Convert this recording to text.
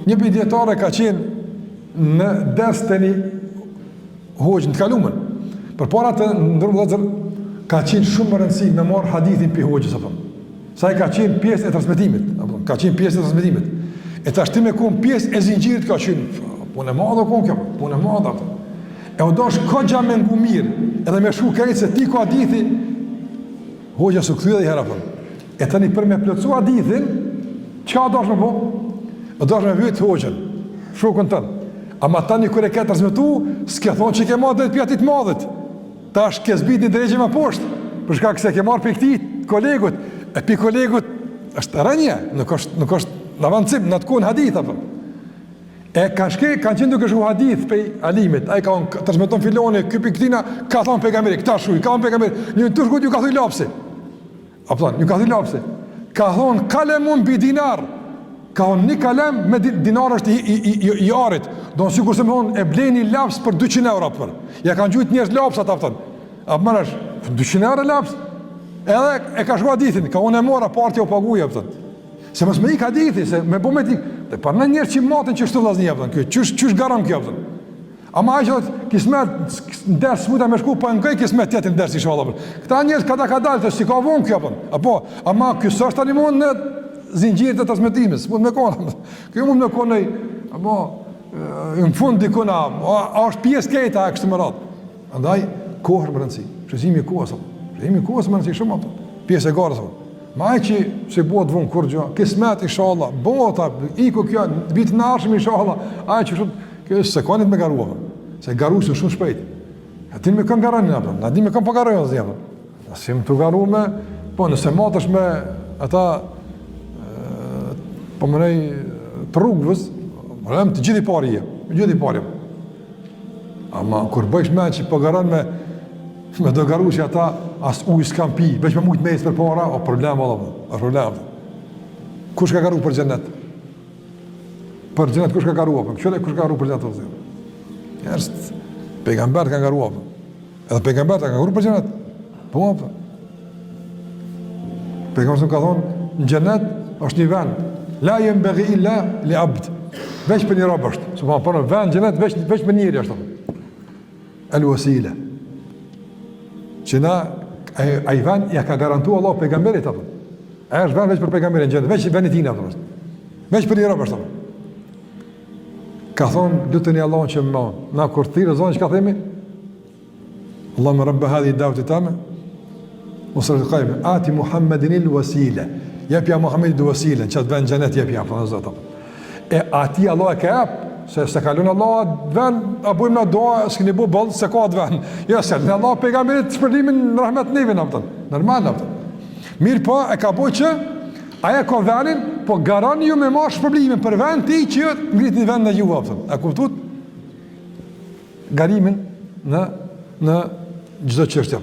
Një për djetare ka qenë në ders të një hoqë në të kalumen. Për para të ndërmë dhezër, ka qenë shumë më rëndësi me marë hadithin për hoqës, sa i ka qenë pjesë e transmetimit, ka qenë pjesë e transmetimit. E ta shti me konë pjesë e zinxhirit ka qenë, punë e madhe konë kjo, punë e madhe. E o dosh ka gja me ngu mirë, edhe me shku kajtë se ti ka hadithi, hoqëja su këthy edhe i hera përë. E tani për me plëcu hadithin, qka dosh me po? O dosh me vytë hoqën, shukën tënë. Ama tani kër e ke transmetu, s'ke thonë që ke madhe dhe pjatit madhet. Ta është ke zbit një drejgje me poshtë, përshka këse ke marrë për këti kolegut, e pi kolegut është rënje, nuk është në avancim, në të konë hadith, apë. E kanë qenë duke shku hadith pej alimit, a i ka transmeton filoni, këpi këtina, ka thonë pejgamberi, këta shuj, ka thonë pejgamberi, një në të shkut ju ka thuj lapsi. Apëton, ju ka thuj lapsi. Ka thonë kalemun bi dinar, ka thonë një kalem me dinar është i arit, do në sikur se me thonë e bleni laps për 200 euro për. Ja kanë gjujt njështë lapsat, apëton. Apë mërë është, 200 euro laps, edhe e ka shku hadithin, ka unë e mora partja o paguja, apëton. Se mos me ik hadithi, se me bu me ti, dhe par në njerë që matin që shtu vlazni, apëton, qysh garam kjo, apëton. Ama a që dhëtë, kismet, në derë smuta me shku, pa në këj kismet tjetin në derë si shala, apëton. Këta njerës ka dalë, të si ka vonë kjo, apëton. Apo, ama kësë është tani mund në zinxhirit e transmetimis, mund me kona. Kjo mund me kona, apo, në fund dikuna, a është pjesë kejta e kështë më ratë. Andaj, kohër më rëndësi, shëzimi kohës, shëzimi kohës më rëndësi shumë, pjesë e garës, ma e që se bëhet vunë kur gjë, kismet inshallah, bota, iku kjo, vitë në arshëm inshallah, a e që shumë, kjo është sekonit me garuave, se garusin shumë shpejt. A ti me kanë garani, na di me kanë pa garani, si më të garu me, po nëse matësh me ata, po mënej të rrugëvës, të gjithi pari je, gjithi pari. Ama kur bëjsh me që po garan me do garu që ata as ujë s'kam pi, veç me mujtë mejtë për para, o problem, problem. Kush ka garu për xhenet? Për xhenet kush ka garu, kush ka garu për xhenet? Njerëz, pejgamber ka garu, edhe pejgamber ka garu për xhenet. Po, pejgamberi ka thonë, në xhenet është një vend, la yanbaghi illa li abd, veç për një rob është, subhanallahu, vend xhenet veç për njëri është. El-wasila. Që na, a i ven, ja ka garantu Allah pejgamberit, apë. A është ven veç për pejgamberin gjendë, veç venit tina, apë. Veç për një robë është, apë. Ka thonë, lutën i Allahun që më maun. Na, kur thirë zonë, që ka themi? Allah me rabbe hadhi i davti tame, u sërë të kajme, ati Muhammedin il wasile, jepja Muhammedin il wasile, në qatë ven gjenet jepja, apë, në zëtë, apë. E ati Allah e ka japë, se kalun Allah ven, a bujmë na doa, s'kini bu bëllë, se ka atë ven. Jo, se në Allah pejgamberit të shpërlimin në rahmet nevin, apëtën. Normal, apëtën. Mirë po, e ka boj që, aja ka venin, po garani ju me ma shpërlimin për ven ti që ngrit një ven në ju, apëtën. E kuptut? Garimin në gjdo qështja.